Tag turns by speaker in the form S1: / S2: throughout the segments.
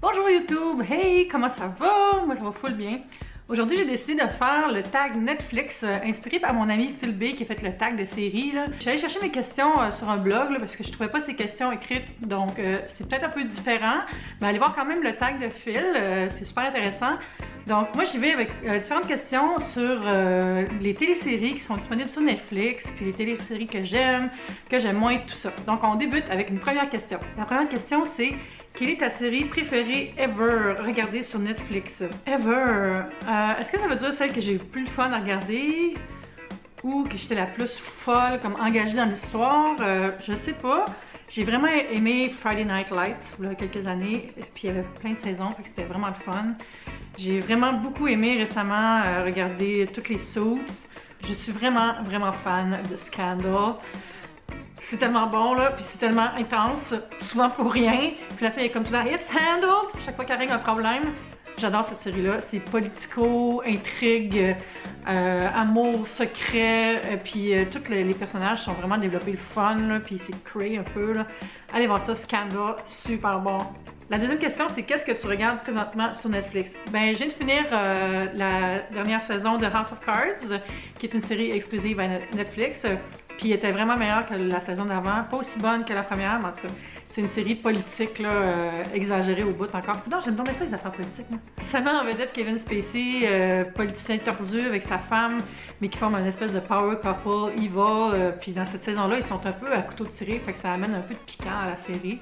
S1: Bonjour YouTube! Hey! Comment ça va? Moi ça va full bien. Aujourd'hui j'ai décidé de faire le tag Netflix inspiré par mon ami Phil B qui a fait le tag de série. Je suis allée chercher mes questions sur un blog parce que je trouvais pas ces questions écrites, donc c'est peut-être un peu différent. Mais allez voir quand même le tag de Phil, c'est super intéressant. Donc moi j'y vais avec différentes questions sur les téléséries qui sont disponibles sur Netflix, puis les téléséries que j'aime moins, tout ça. Donc on débute avec une première question. La première question c'est: quelle est ta série préférée ever regardée sur Netflix? Ever? Est-ce que ça veut dire celle que j'ai eu le plus de fun à regarder? Ou que j'étais la plus folle, comme engagée dans l'histoire? Je sais pas. J'ai vraiment aimé Friday Night Lights, il y a quelques années, puis il y avait plein de saisons, fait que c'était vraiment le fun. J'ai vraiment beaucoup aimé récemment regarder toutes les Suits. Je suis vraiment fan de Scandal. C'est tellement bon là, puis c'est tellement intense, souvent pour rien. Puis la fille est comme tout là, it's handled, chaque fois qu'elle règle un problème. J'adore cette série-là, c'est politico, intrigue, amour secret, puis tous les personnages sont vraiment développés le fun, là, puis c'est cray un peu là. Allez voir ça, Scandal, super bon. La deuxième question, c'est qu'est-ce que tu regardes présentement sur Netflix? Ben, je viens de finir la dernière saison de House of Cards, qui est une série exclusive à Netflix. Puis elle était vraiment meilleure que la saison d'avant. Pas aussi bonne que la première, mais en tout cas, c'est une série politique, là, exagérée au bout encore. Non, j'aime bien ça, les affaires politiques. Ça met en vedette Kevin Spacey, politicien tordu avec sa femme, mais qui forme une espèce de power couple evil. Puis dans cette saison-là, ils sont un peu à couteau tiré, fait que ça amène un peu de piquant à la série.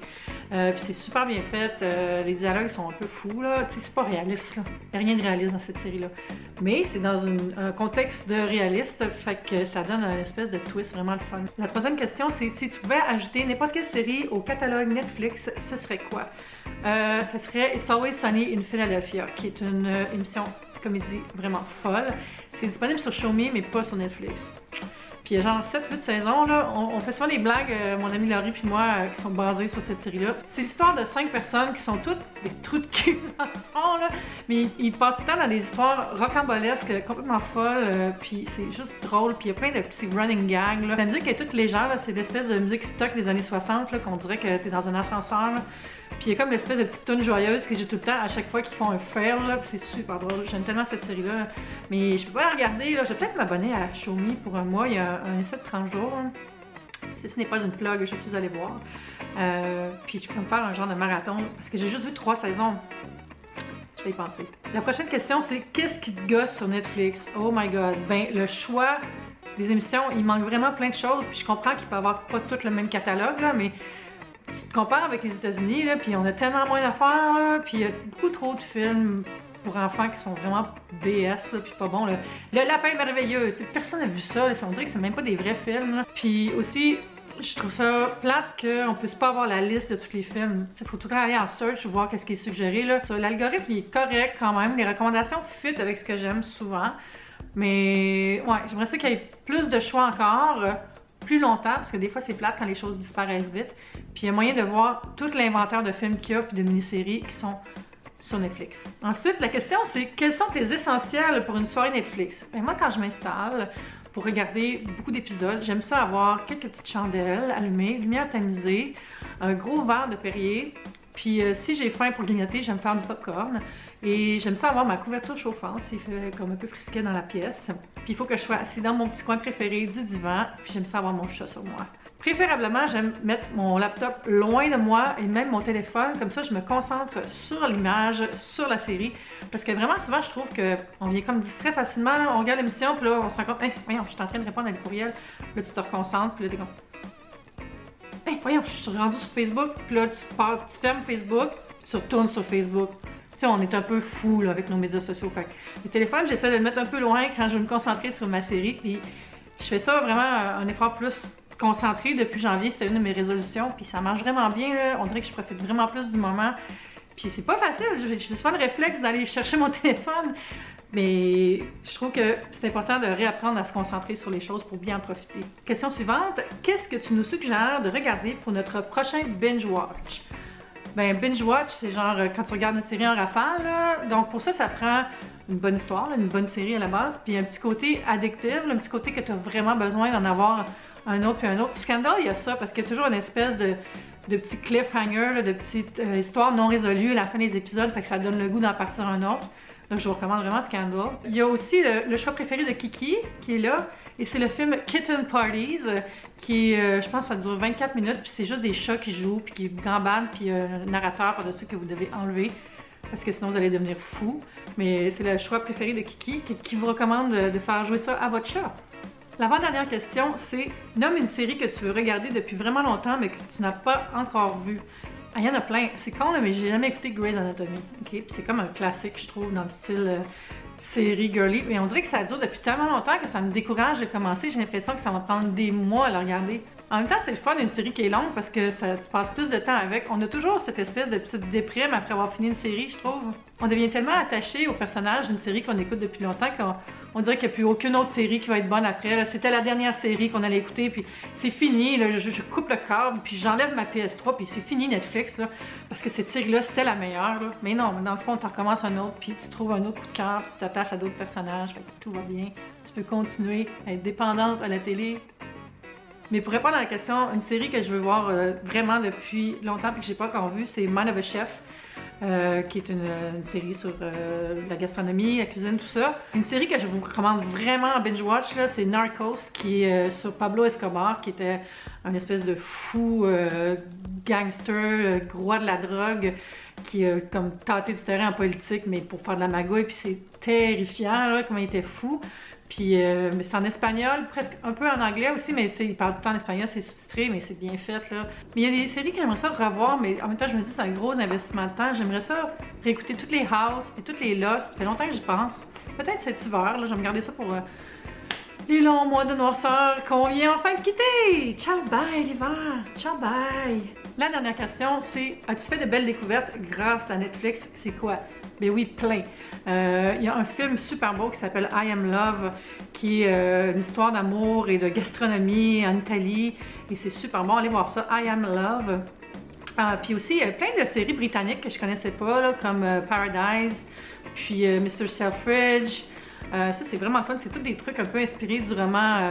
S1: Puis c'est super bien fait. Les dialogues sont un peu fous, là. Tu sais, c'est pas réaliste, là. Il n'y a rien de réaliste dans cette série-là. Mais c'est dans un contexte de réaliste, fait que ça donne une espèce de twist vraiment le fun. La troisième question, c'est si tu pouvais ajouter n'importe quelle série au catalogue Netflix, ce serait quoi? Ce serait It's Always Sunny in Philadelphia, qui est une émission comédie vraiment folle. C'est disponible sur Shomi, mais pas sur Netflix. Puis il y a genre 7-8 saisons, là. On fait souvent des blagues, mon ami Laurie puis moi, qui sont basées sur cette série-là. C'est l'histoire de 5 personnes qui sont toutes des trous de cul dans le fond, là. Mais ils passent tout le temps dans des histoires rocambolesques, complètement folles, puis c'est juste drôle. Puis il y a plein de petits running gags, là. La musique est toute légère, c'est l'espèce de musique stock des années 60, là, qu'on dirait que t'es dans un ascenseur, là. Puis il y a comme l'espèce de petite toune joyeuse que j'ai tout le temps à chaque fois qu'ils font un fail, là, puis c'est super drôle. J'aime tellement cette série-là. Mais je peux pas la regarder, là. Je vais peut-être m'abonner à Shomi pour un mois. Il y a un essai de 30 jours. Hein. Ceci n'est pas une plug, je suis allée voir. Puis je peux me faire un genre de marathon, parce que j'ai juste vu 3 saisons. Je vais y penser. La prochaine question, c'est qu'est-ce qui te gosse sur Netflix? Oh my god. Ben, le choix des émissions, il manque vraiment plein de choses. Puis je comprends qu'il peut y avoir pas tout le même catalogue, là, mais tu te compares avec les États-Unis, puis on a tellement moins d'affaires, puis il y a beaucoup trop de films pour enfants qui sont vraiment BS, là, puis pas bon. Là. Le lapin merveilleux, personne n'a vu ça, là, on dirait que c'est même pas des vrais films. Là. Puis aussi, je trouve ça plate qu'on puisse pas avoir la liste de tous les films. Il faut tout le temps aller en search, voir qu'est-ce qui est suggéré. L'algorithme il est correct quand même, les recommandations fit avec ce que j'aime souvent. Mais ouais, j'aimerais ça qu'il y ait plus de choix encore. Plus longtemps, parce que des fois c'est plate quand les choses disparaissent vite. Puis il y a moyen de voir tout l'inventaire de films qu'il y a puis de mini-séries qui sont sur Netflix. Ensuite, la question c'est quels sont tes essentiels pour une soirée Netflix? Ben, moi quand je m'installe pour regarder beaucoup d'épisodes, j'aime ça avoir quelques petites chandelles allumées, lumière tamisée, un gros verre de Perrier. Puis si j'ai faim pour grignoter, j'aime faire du popcorn. Et j'aime ça avoir ma couverture chauffante, il fait comme un peu frisquet dans la pièce. Puis il faut que je sois assis dans mon petit coin préféré du divan, puis j'aime ça avoir mon chat sur moi. Préférablement, j'aime mettre mon laptop loin de moi et même mon téléphone, comme ça je me concentre sur l'image, sur la série. Parce que vraiment souvent je trouve qu'on vient comme distrait facilement, là. On regarde l'émission, puis là on se rend compte, hey, voyons, je suis en train de répondre à des courriels, là tu te reconcentres, puis là t'es comme, hey, voyons, je suis rendue sur Facebook, puis là tu fermes Facebook, tu retournes sur Facebook. On est un peu fou là, avec nos médias sociaux. Fait que le téléphone, j'essaie de le mettre un peu loin quand je veux me concentrer sur ma série. Puis je fais ça vraiment un effort plus concentré depuis janvier. C'était une de mes résolutions. Puis ça marche vraiment bien. Là. On dirait que je profite vraiment plus du moment. Puis c'est pas facile. J'ai souvent le réflexe d'aller chercher mon téléphone. Mais je trouve que c'est important de réapprendre à se concentrer sur les choses pour bien en profiter. Question suivante. Qu'est-ce que tu nous suggères de regarder pour notre prochain binge watch? Ben, binge watch, c'est genre quand tu regardes une série en rafale, là. Donc pour ça, ça prend une bonne histoire, là, une bonne série à la base, puis un petit côté addictif, un petit côté que tu as vraiment besoin d'en avoir un autre puis un autre. Scandal, il y a ça, parce qu'il y a toujours une espèce de petits cliffhangers, là, de petites histoires non résolues à la fin des épisodes, fait que ça donne le goût d'en partir un autre. Donc je vous recommande vraiment Scandal. Il y a aussi le choix préféré de Kiki qui est là, et c'est le film Kitten Parties, qui est, je pense, ça dure 24 minutes, puis c'est juste des chats qui jouent, puis qui gambadent, puis un narrateur par-dessus que vous devez enlever, parce que sinon vous allez devenir fou. Mais c'est le choix préféré de Kiki qui vous recommande de faire jouer ça à votre chat. L'avant-dernière question, c'est nomme une série que tu veux regarder depuis vraiment longtemps mais que tu n'as pas encore vue. Ah, il y en a plein. C'est con, là, mais j'ai jamais écouté Grey's Anatomy. Okay? C'est comme un classique, je trouve, dans le style série girly. Mais on dirait que ça dure depuis tellement longtemps que ça me décourage de commencer. J'ai l'impression que ça va prendre des mois à le regarder. En même temps, c'est le fun d'une série qui est longue parce que tu passes plus de temps avec. On a toujours cette espèce de petite déprime après avoir fini une série, je trouve. On devient tellement attaché au personnage d'une série qu'on écoute depuis longtemps qu'on dirait qu'il n'y a plus aucune autre série qui va être bonne après. C'était la dernière série qu'on allait écouter, puis c'est fini. Là, je coupe le câble, puis j'enlève ma PS3, puis c'est fini Netflix, là, parce que cette série-là, c'était la meilleure. Là. Mais non, dans le fond, tu recommences un autre, puis tu trouves un autre coup de cœur, puis tu t'attaches à d'autres personnages, fait que tout va bien. Tu peux continuer à être dépendante à la télé. Mais pour répondre à la question, une série que je veux voir vraiment depuis longtemps et que j'ai pas encore vue, c'est Mind of a Chef, qui est une série sur la gastronomie, la cuisine, tout ça. Une série que je vous recommande vraiment en binge-watch, c'est Narcos, qui est sur Pablo Escobar, qui était un espèce de fou gangster, roi de la drogue, qui a comme tâté du terrain en politique, mais pour faire de la magouille, puis c'est terrifiant, là, comment il était fou. Puis, mais c'est en espagnol, presque un peu en anglais aussi, mais il parle tout le temps en espagnol, c'est sous-titré, mais c'est bien fait, là. Mais il y a des séries que j'aimerais ça revoir, mais en même temps, je me dis c'est un gros investissement de temps. J'aimerais ça réécouter toutes les House et toutes les Lost. Ça fait longtemps que j'y pense. Peut-être cet hiver, là, je vais me garder ça pour les longs mois de noirceur qu'on vient enfin de quitter. Ciao, bye l'hiver. Ciao, bye. La dernière question, c'est as-tu fait de belles découvertes grâce à Netflix? C'est quoi? Ben oui, plein. Il y a un film super beau qui s'appelle I Am Love, qui est une histoire d'amour et de gastronomie en Italie. Et c'est super bon, allez voir ça, I Am Love. Puis aussi, il y a plein de séries britanniques que je connaissais pas, là, comme Paradise, puis Mr. Selfridge. Ça, c'est vraiment fun. C'est tous des trucs un peu inspirés du roman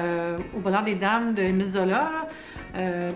S1: Au bonheur des dames de Émile Zola.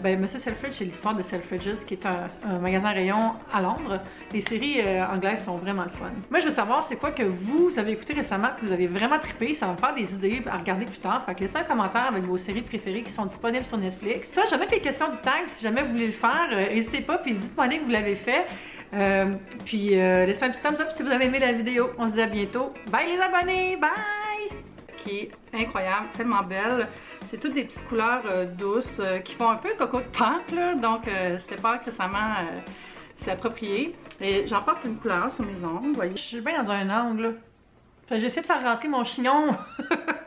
S1: Monsieur Selfridge, c'est l'histoire de Selfridges, qui est un magasin rayon à Londres. Les séries anglaises sont vraiment le fun. Moi, je veux savoir c'est quoi que vous avez écouté récemment, que vous avez vraiment trippé. Ça va me faire des idées à regarder plus tard. Fait que laissez un commentaire avec vos séries préférées qui sont disponibles sur Netflix. Ça, je vais mettre les questions du tag si jamais vous voulez le faire. N'hésitez pas, puis dites-moi que vous l'avez fait. Laissez un petit thumbs up si vous avez aimé la vidéo. On se dit à bientôt. Bye les abonnés! Bye! Qui est incroyable, tellement belle. C'est toutes des petites couleurs douces qui font un peu coco de Pâques, là, donc c'était pas récemment c'est approprié. Et j'en porte une couleur sur mes ongles, vous voyez. Je suis bien dans un angle. J'essaie de faire rentrer mon chignon